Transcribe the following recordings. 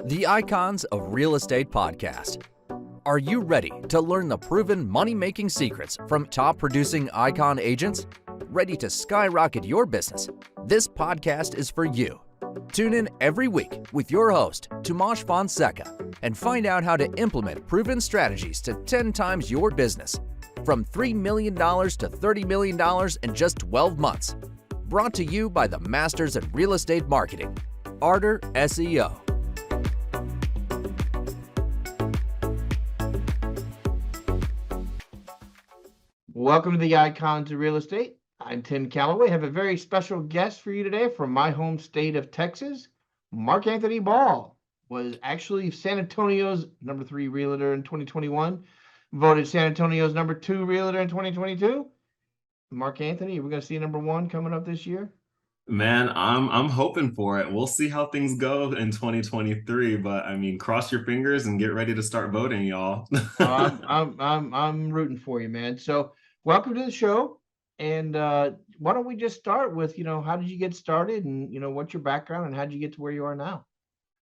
The Icons of Real Estate Podcast. Are you ready to learn the proven money-making secrets from top-producing Icon agents? Ready to skyrocket your business? This podcast is for you. Tune in every week with your host, Tomasz Fonseca, and find out how to implement proven strategies to 10 times your business. From $3 million to $30 million in just 12 months. Brought to you by the Masters at Real Estate Marketing, Arter SEO. Welcome to the Icons of Real Estate. I'm Tim Calloway. I have a very special guest for you today from my home state of Texas. MarkAnthony Ball was actually San Antonio's number 3 realtor in 2021, voted San Antonio's number 2 realtor in 2022. MarkAnthony, we're going to see number 1 coming up this year. Man, I'm hoping for it. We'll see how things go in 2023, but I mean, cross your fingers and get ready to start voting, y'all. I'm rooting for you, man. So, welcome to the show. And why don't we just start with, how did you get started and, what's your background and how did you get to where you are now?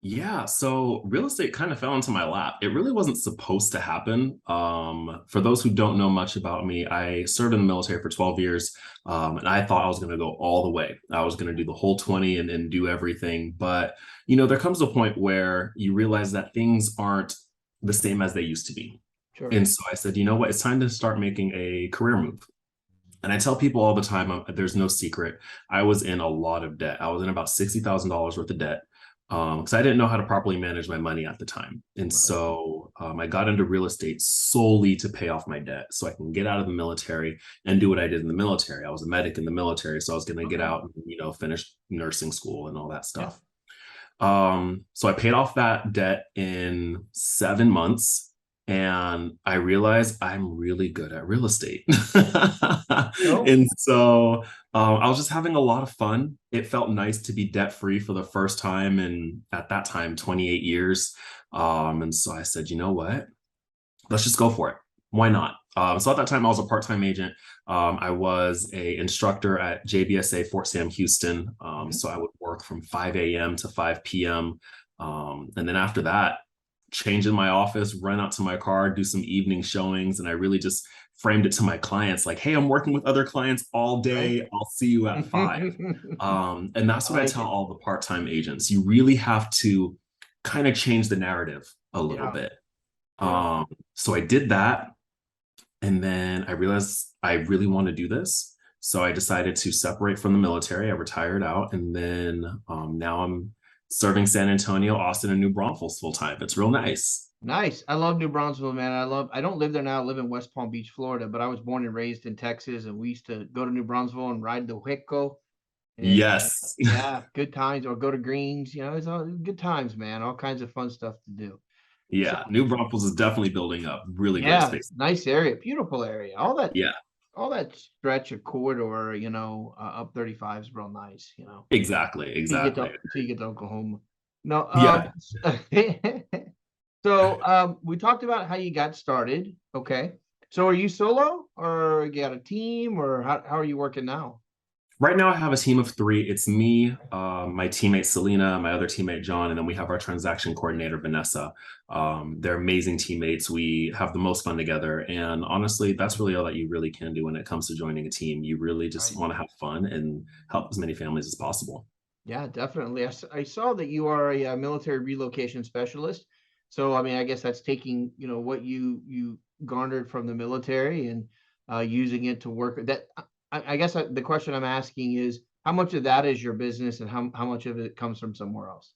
Yeah, so real estate kind of fell into my lap. It really wasn't supposed to happen. For those who don't know much about me, I served in the military for 12 years, and I thought I was going to go all the way. I was going to do the whole 20 and do everything. But, there comes a point where you realize that things aren't the same as they used to be. Sure. And so I said, you know what, it's time to start making a career move. And I tell people all the time, there's no secret. I was in a lot of debt. I was in about $60,000 worth of debt. Because I didn't know how to properly manage my money at the time. And so I got into real estate solely to pay off my debt so I can get out of the military and do what I did in the military. I was a medic in the military, so I was going to get out and, finish nursing school and all that stuff. Yeah. So I paid off that debt in 7 months. And I realized I'm really good at real estate. And so I was just having a lot of fun. It felt nice to be debt-free for the first time in, at that time, 28 years. And so I said, you know what? Let's just go for it. Why not? So at that time, I was a part-time agent. I was an instructor at JBSA Fort Sam Houston. So I would work from 5 a.m. to 5 p.m. And then after that, change in my office, run out to my car, do some evening showings. And I really just framed it to my clients like, hey, I'm working with other clients all day. I'll see you at 5. And that's what I tell all the part-time agents. You really have to kind of change the narrative a little bit. So I did that. And then I realized I really want to do this. So I decided to separate from the military. I retired out. And then now I'm serving San Antonio, Austin, and New Braunfels full time. It's real nice. Nice. I love New Braunfels, man. I don't live there now. I live in West Palm Beach, Florida, but I was born and raised in Texas, and we used to go to New Braunfels and ride the Hueco. Yes. Yeah, good times. Or go to Greens. It's all good times, man. All kinds of fun stuff to do. Yeah, so, New Braunfels is definitely building up. Really great space. Nice area, beautiful area. All that. Yeah. All that stretch of corridor, up 35 is real nice, Exactly. Until you get to Oklahoma. No. So we talked about how you got started. Okay. So are you solo or you got a team or how are you working now? Right now I have a team of 3. It's me, my teammate Selena, my other teammate John, and then we have our transaction coordinator Vanessa. They're amazing teammates. We have the most fun together. And honestly, that's really all that you really can do when it comes to joining a team. You really just want to have fun and help as many families as possible. Yeah, definitely. I saw that you are a military relocation specialist. So, I guess that's taking, what you garnered from the military and using it to work. That I guess the question I'm asking is, how much of that is your business and how much of it comes from somewhere else?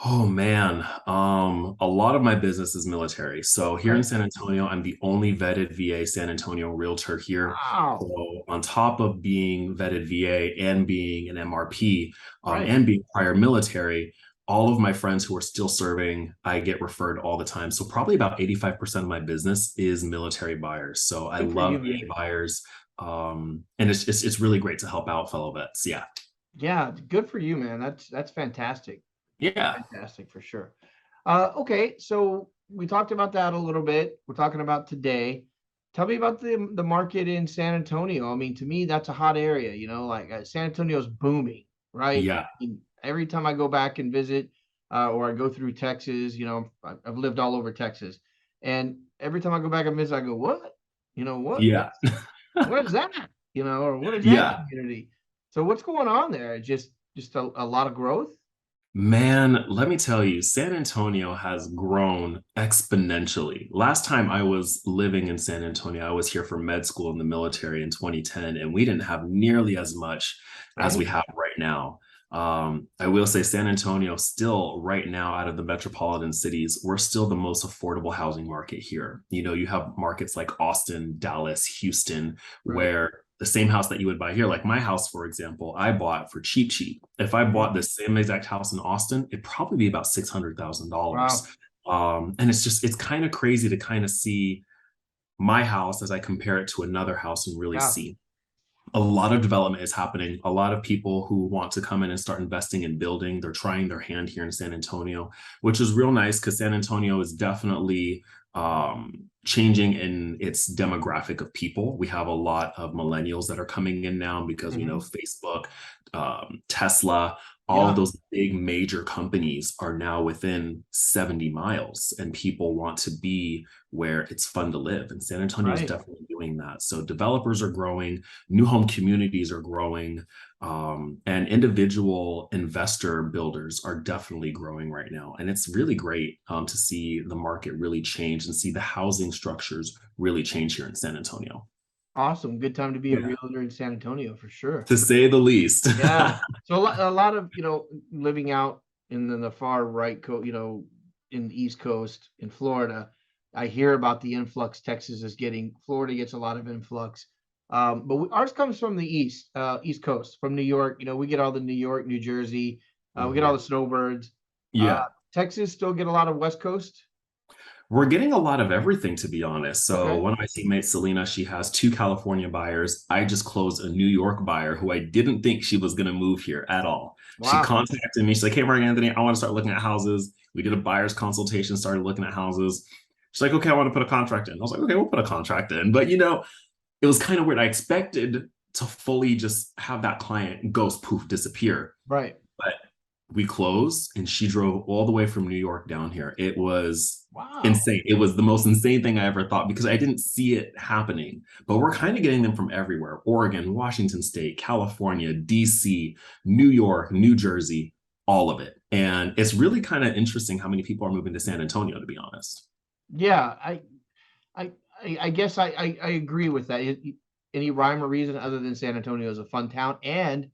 Oh, man. A lot of my business is military. So here in San Antonio, I'm the only vetted VA San Antonio realtor here. Wow. So on top of being vetted VA and being an MRP and being prior military, all of my friends who are still serving, I get referred all the time. So probably about 85% of my business is military buyers. So I love VA buyers. And it's really great to help out fellow vets. Yeah, good for you, man. That's fantastic. Yeah, fantastic for sure. Okay, so we talked about that a little bit. We're talking about today. Tell me about the market in San Antonio. To me, that's a hot area. San Antonio's booming, right? Yeah. Every time I go back and visit, or I go through Texas. I've lived all over Texas, and every time I go back and visit, I go, what? Yeah. What is that? Or what is that Yeah. community? So what's going on there? Just a lot of growth. Man, let me tell you, San Antonio has grown exponentially. Last time I was living in San Antonio, I was here for med school in the military in 2010, and we didn't have nearly as much as we Right. have right now. I will say San Antonio still right now out of the metropolitan cities, we're still the most affordable housing market here. You have markets like Austin, Dallas, Houston, Right. where the same house that you would buy here, like my house, for example, I bought for cheap, cheap. If I bought the same exact house in Austin, it'd probably be about $600,000. Wow. And it's kind of crazy to kind of see my house as I compare it to another house and really Yeah. see a lot of development is happening. A lot of people who want to come in and start investing in building, they're trying their hand here in San Antonio, which is real nice because San Antonio is definitely changing in its demographic of people. We have a lot of millennials that are coming in now because we know Facebook, Tesla, all of Yeah. those big major companies are now within 70 miles, and people want to be where it's fun to live. And San Antonio is Right. definitely doing that. So developers are growing, new home communities are growing, and individual investor builders are definitely growing right now. And it's really great to see the market really change and see the housing structures really change here in San Antonio. Awesome. Good time to be a Yeah, realtor in San Antonio for sure. to say the least. Yeah. So a lot of, living out in the far right coast, in the East Coast in Florida, I hear about the influx Texas is getting. Florida gets a lot of influx. But ours comes from the East Coast, from New York. We get all the New York, New Jersey. We get all the snowbirds. Uh, Yeah. Texas still get a lot of West Coast. We're getting a lot of everything, to be honest. So Okay. one of my teammates, Selena, she has two California buyers. I just closed a New York buyer who I didn't think she was going to move here at all. She Wow. contacted me. She's like, hey, MarkAnthony, I want to start looking at houses. We did a buyer's consultation, started looking at houses. She's like, okay, I want to put a contract in. I was like, okay, we'll put a contract in. But, it was kind of weird. I expected to fully just have that client ghost poof disappear. Right. But we closed and she drove all the way from New York down here. It was Wow. insane. It was the most insane thing I ever thought because I didn't see it happening. But we're kind of getting them from everywhere: Oregon, Washington State, California, DC, New York, New Jersey, all of it. And it's really kind of interesting how many people are moving to San Antonio, to be honest. Yeah. I I guess I agree with that. Any rhyme or reason other than San Antonio is a fun town, and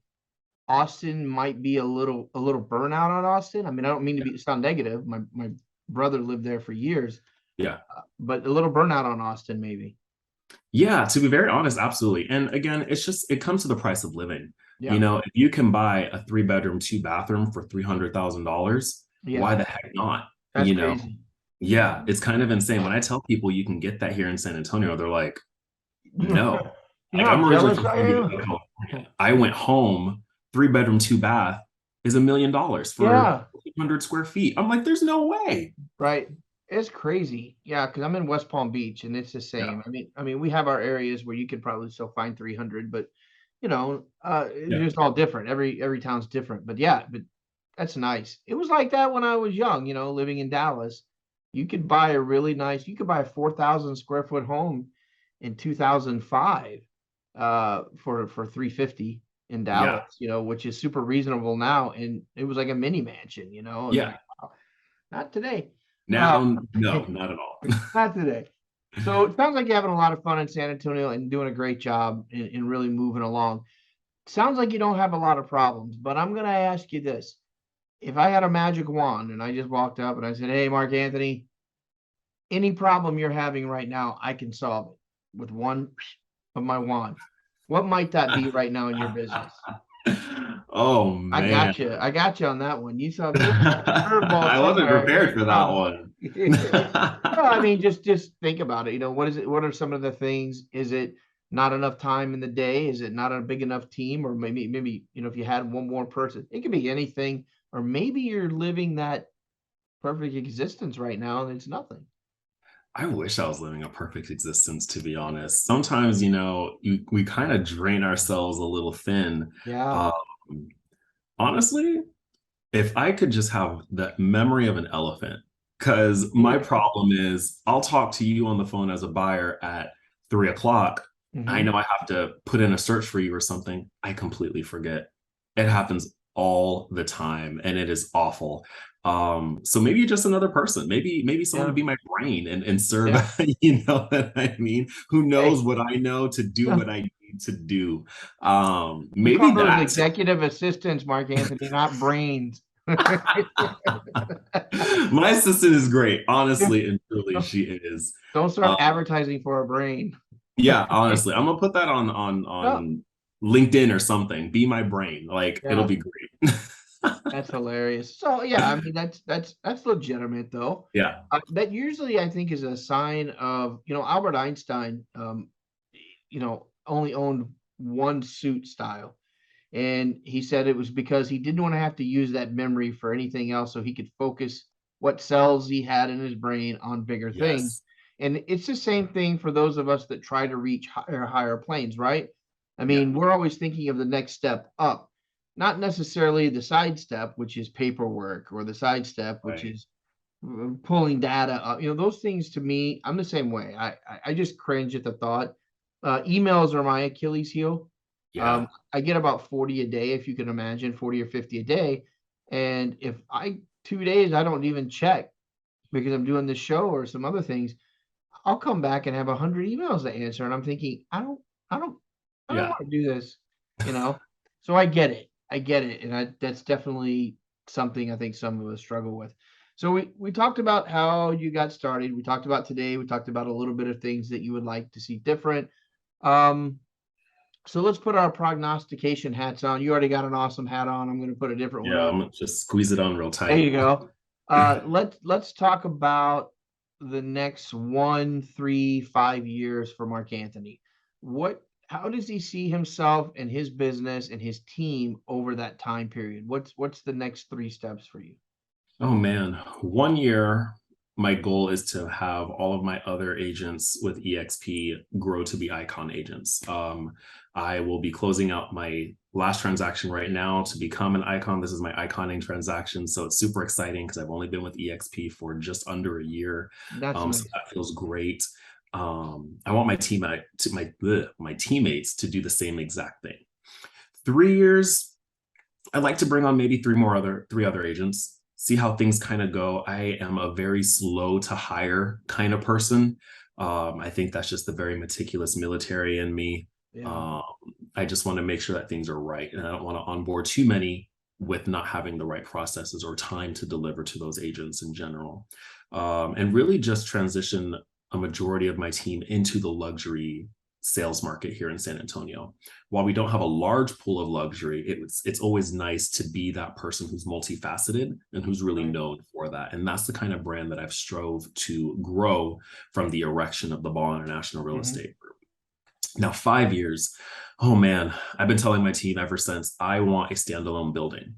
Austin might be a little burnout on Austin. I mean, I don't mean to sound negative. My brother lived there for years, Yeah. but a little burnout on Austin maybe. Yeah, to be very honest, absolutely. And again, it comes to the price of living. Yeah. If you can buy a 3-bedroom, 2-bathroom for $300,000, Yeah. why the heck not? That's crazy. Yeah, it's kind of insane. When I tell people you can get that here in San Antonio, they're like, no. You know Like how I'm originally jealous from I San Diego, am? California. I went home, 3-bedroom, 2-bath is $1 million for Yeah. 100 square feet. I'm like, there's no way. Right. It's crazy. Yeah, because I'm in West Palm Beach and it's the Yeah, same. I mean, we have our areas where you could probably still find 300, but it's yeah, just all different. Every town's different. But yeah, but that's nice. It was like that when I was young, living in Dallas. You could buy a 4,000 square foot home in 2005 for 350 in yeah, Dallas, which is super reasonable now. And it was like a mini mansion, and yeah. like, wow, not today. Uh, Now, no, not at all. not today. So it sounds like you're having a lot of fun in San Antonio and doing a great job in really moving along. Sounds like you don't have a lot of problems, but I'm going to ask you this. If I had a magic wand and I just walked up and I said, hey, MarkAnthony, any problem you're having right now, I can solve it with one of my wand. What might that be right now in your business? Oh I man. got you. I got you on that one. You saw there's a curveball I wasn't somewhere. Here prepared it for that comes. one. No, I mean, just think about it. What is it? What are some of the things? Is it not enough time in the day? Is it not a big enough team? Or maybe, if you had one more person, it could be anything. Or maybe you're living that perfect existence right now and it's nothing. I wish I was living a perfect existence, to be honest. Sometimes, we kind of drain ourselves a little thin. Yeah. Um, Honestly, If I could just have the memory of an elephant, because my problem is I'll talk to you on the phone as a buyer at 3 o'clock. I know I have to put in a search for you or something. I completely forget. It happens all the time and it is awful. So maybe just another person, maybe someone to be my brain and serve, you know what I mean? Who knows what I know to do what I need to do. We Maybe call those that. executive assistants, Mark Anthony, not brains. My assistant is great, honestly, and truly, she is. Don't start advertising for a brain. Yeah, honestly, I'm gonna put that on LinkedIn or something. Be my brain, like it'll be great. That's hilarious. So yeah, I mean that's legitimate though. Yeah, that usually I think is a sign of, Albert Einstein, only owned one suit style. And he said it was because he didn't want to have to use that memory for anything else, so he could focus what cells he had in his brain on bigger things. yes, And it's the same thing for those of us that try to reach higher planes, right? I yeah, mean, we're always thinking of the next step up, not necessarily the side step, which is paperwork, or the side step, which right, is pulling data up. Those things to me, I'm the same way. I just cringe at the thought. Emails are my Achilles heel. yeah, I get about 40 a day, if you can imagine, 40 or 50 a day. And if 2 days, I don't even check because I'm doing this show or some other things, I'll come back and have 100 emails to answer. And I'm thinking, I don't, I don't yeah. want to do this, you know? So I get it. I get it. And that's definitely something I think some of us struggle with. So we talked about how you got started. We talked about today. We talked about a little bit of things that you would like to see different. Um, so let's put our prognostication hats on. You already got an awesome hat on. I'm going to put a different one Yeah, I'm on. gonna just squeeze it on real There tight. you go. Let's talk about the next 1, 3, 5 years for Mark Anthony. How does he see himself and his business and his team over that time period? What's the next 3 steps for you? Oh man, 1 year, my goal is to have all of my other agents with EXP grow to be icon agents. I will be closing out my last transaction right now to become an icon. This is my iconing transaction. So it's super exciting because I've only been with EXP for just under a year. That's So nice. that feels great. I want my teammates to do the same exact thing. 3 years, I'd like to bring on maybe three other agents, see how things kind of go. I am a very slow to hire kind of person. I think that's just the very meticulous military in me. Yeah. I just want to make sure that things are right, and I don't want to onboard too many with not having the right processes or time to deliver to those agents in general. And really just transition a majority of my team into the luxury sales market here in San Antonio. While we don't have a large pool of luxury, it's always nice to be that person who's multifaceted and who's really known for that. And that's the kind of brand that I've strove to grow from the erection of the Ball International Real Estate Group. Now, 5 years, oh man, I've been telling my team ever since, I want a standalone building.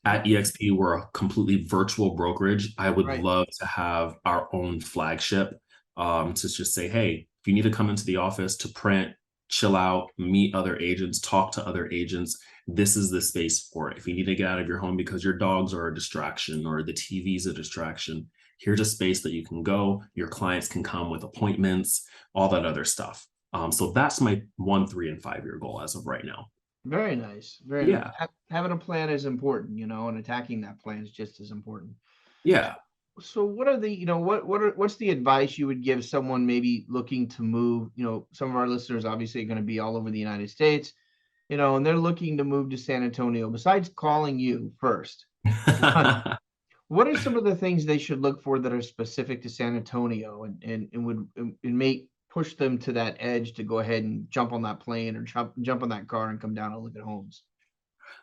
At EXP, we're a completely virtual brokerage. I would love to have our own flagship, to just say, hey, if you need to come into the office to print, chill out, meet other agents, talk to other agents, this is the space for it. If you need to get out of your home because your dogs are a distraction or the TV's a distraction, here's a space that you can go. Your clients can come with appointments, all that other stuff. So that's my 1, 3, and 5 year goal as of right now. Very nice. Very nice. Having a plan is important, and attacking that plan is just as important. Yeah. So what are the, what's the advice you would give someone maybe looking to move? Some of our listeners obviously are going to be all over the United States, and they're looking to move to San Antonio. Besides calling you first, what are some of the things they should look for that are specific to San Antonio and would make push them to that edge to go ahead and jump on that plane or jump on that car and come down and look at homes?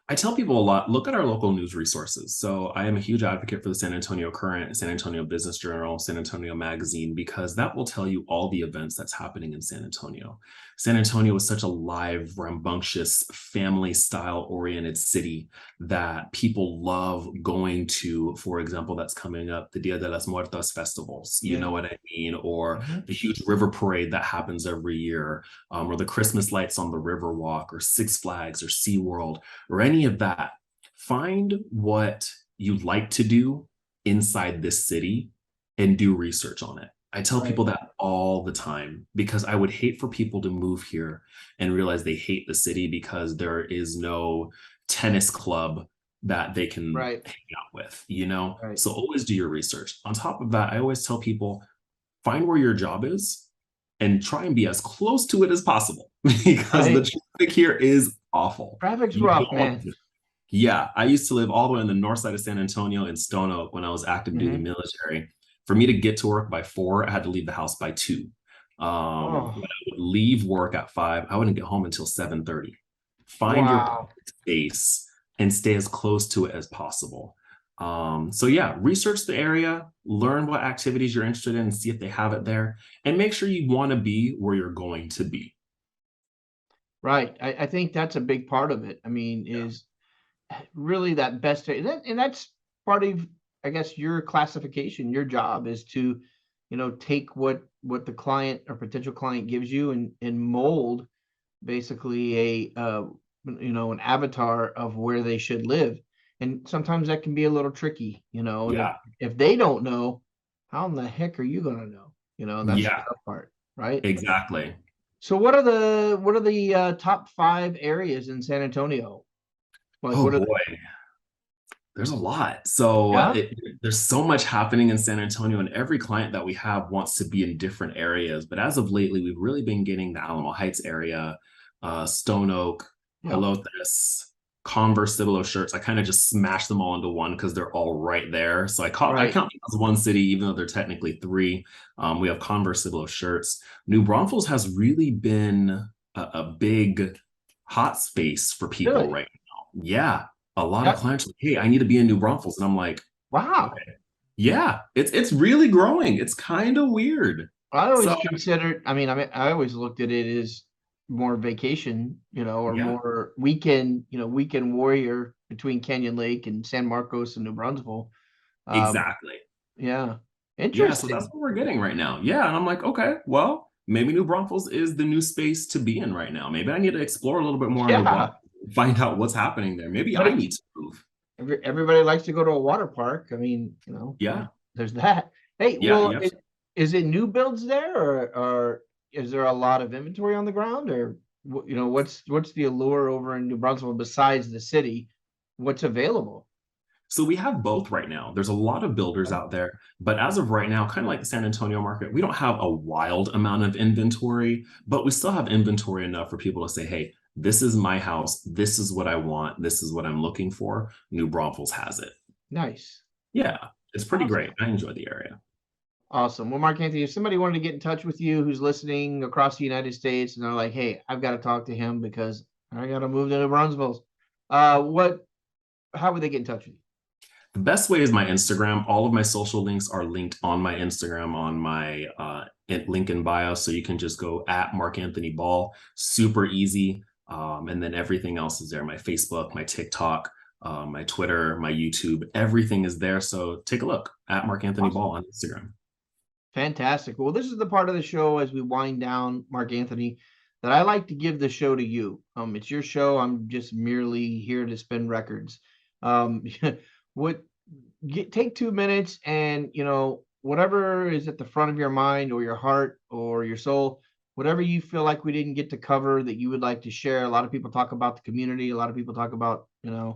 I tell people a lot, look at our local news resources. So I am a huge advocate for the San Antonio Current, San Antonio Business Journal, San Antonio Magazine, because that will tell you all the events that's happening in San Antonio. San Antonio is such a live, rambunctious, family-style oriented city that people love going to. For example, that's coming up, the Dia de las Muertas festivals, you know what I mean? Or the huge river parade that happens every year, or the Christmas lights on the Riverwalk, or Six Flags, or SeaWorld, or any of that. find what you like to do inside this city and do research on it. I tell people that all the time because I would hate for people to move here and realize they hate the city because there is no tennis club that they can hang out with, So always do your research. On top of that, I always tell people, find where your job is and try and be as close to it as possible because the traffic here is awful. Traffic's rough, man. Yeah, I used to live all the way on the north side of San Antonio in Stone Oak when I was active duty military. For me to get to work by 4, I had to leave the house by 2. When I would leave work at 5, I wouldn't get home until 7:30. Find your space and stay as close to it as possible. So yeah, research the area, learn what activities you're interested in and see if they have it there, and make sure you want to be where you're going to be. Right. I think that's a big part of it. I mean, is really that best, and that's part of, I guess, your classification. Your job is to, take what the client or potential client gives you and mold basically an avatar of where they should live. And sometimes that can be a little tricky, if they don't know, how in the heck are you going to know? That's the tough part, right? Exactly. So what are the top 5 areas in San Antonio? There's a lot. So there's so much happening in San Antonio, and every client that we have wants to be in different areas. But as of lately, we've really been getting the Alamo Heights area, Stone Oak, Helotes, Converse, Cibolo shirts. I kind of just smashed them all into one because they're all right there. So I count them as one city, even though they're technically 3. We have Converse, Cibolo shirts. New Braunfels has really been a big hot space for people right now. Yeah. A lot of clients are like, hey, I need to be in New Braunfels. And I'm like, wow. Okay. Yeah, it's really growing. It's kind of weird. I always considered, I always looked at it as more vacation, or more weekend warrior between Canyon Lake and San Marcos and New Braunfels. Exactly. Yeah. Interesting. Yeah, so that's what we're getting right now. Yeah. And I'm like, okay, well, maybe New Braunfels is the new space to be in right now. Maybe I need to explore a little bit more. Find out what's happening there. Maybe I need to move. Everybody likes to go to a water park. There's that. Hey, is it new builds there, or is there a lot of inventory on the ground, or what's the allure over in New Brunswick besides the city? What's available? So we have both right now. There's a lot of builders out there, but as of right now, kind of like the San Antonio market, we don't have a wild amount of inventory, but we still have inventory enough for people to say, hey, this is my house. This is what I want. This is what I'm looking for. New Braunfels has it. Nice. Yeah, it's pretty great. I enjoy the area. Awesome. Well, Mark Anthony, if somebody wanted to get in touch with you who's listening across the United States and they're like, hey, I've got to talk to him because I got to move to New Braunfels, how would they get in touch with you? The best way is my Instagram. All of my social links are linked on my Instagram, on my link in bio. So you can just go at MarkAnthony Ball. Super easy. And then everything else is there. My Facebook, my TikTok, my Twitter, my YouTube, everything is there. So take a look at MarkAnthony Ball on Instagram. Fantastic. Well, this is the part of the show as we wind down, Mark Anthony, that I like to give the show to you. It's your show. I'm just merely here to spin records. Take 2 minutes and, whatever is at the front of your mind or your heart or your soul, whatever you feel like we didn't get to cover that you would like to share. A lot of people talk about the community. A lot of people talk about, some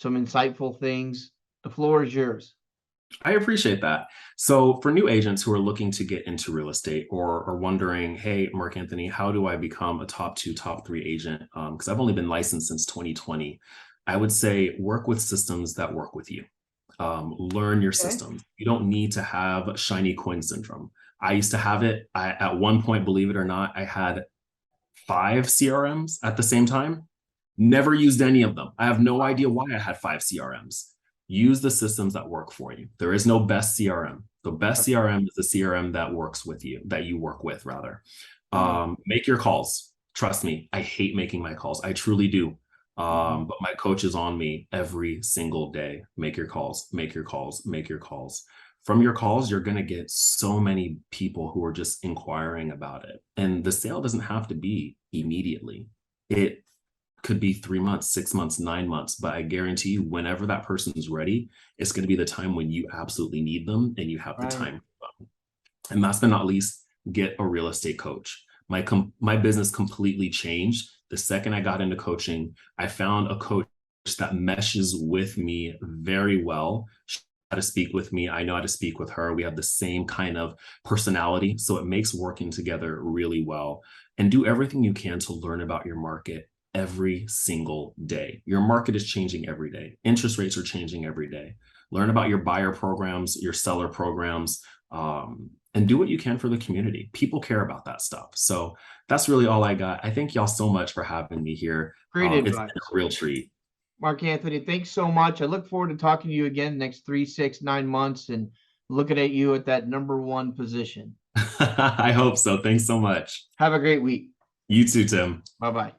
insightful things. The floor is yours. I appreciate that. So for new agents who are looking to get into real estate or are wondering, hey, Mark Anthony, how do I become a top 2, top 3 agent? Because I've only been licensed since 2020. I would say work with systems that work with you. Learn your systems. You don't need to have shiny coin syndrome. I used to have it. At one point, believe it or not, I had 5 CRMs at the same time. Never used any of them. I have no idea why I had 5 CRMs. Use the systems that work for you. There is no best CRM. The best CRM is the CRM that works with you, that you work with rather. Make your calls. Trust me, I hate making my calls. I truly do. But my coach is on me every single day. Make your calls, make your calls, make your calls. From your calls, you're going to get so many people who are just inquiring about it. And the sale doesn't have to be immediately. could be 3 months, 6 months, 9 months, but I guarantee you, whenever that person is ready, it's going to be the time when you absolutely need them and you have the time for them. And last but not least, get a real estate coach. My business completely changed the second I got into coaching. I found a coach that meshes with me very well. She knows how to speak with me. I know how to speak with her. We have the same kind of personality, so it makes working together really well. And do everything you can to learn about your market every single day. Your market is changing every day. Interest rates are changing every day. Learn about your buyer programs, your seller programs, and do what you can for the community. People care about that stuff. So that's really all I got. I thank y'all so much for having me here. Great It's advice. been a real treat. MarkAnthony, thanks so much. I look forward to talking to you again next 3, 6, 9 months and looking at you at that #1 position. I hope so. Thanks so much. Have a great week. You too, Tim. Bye-bye.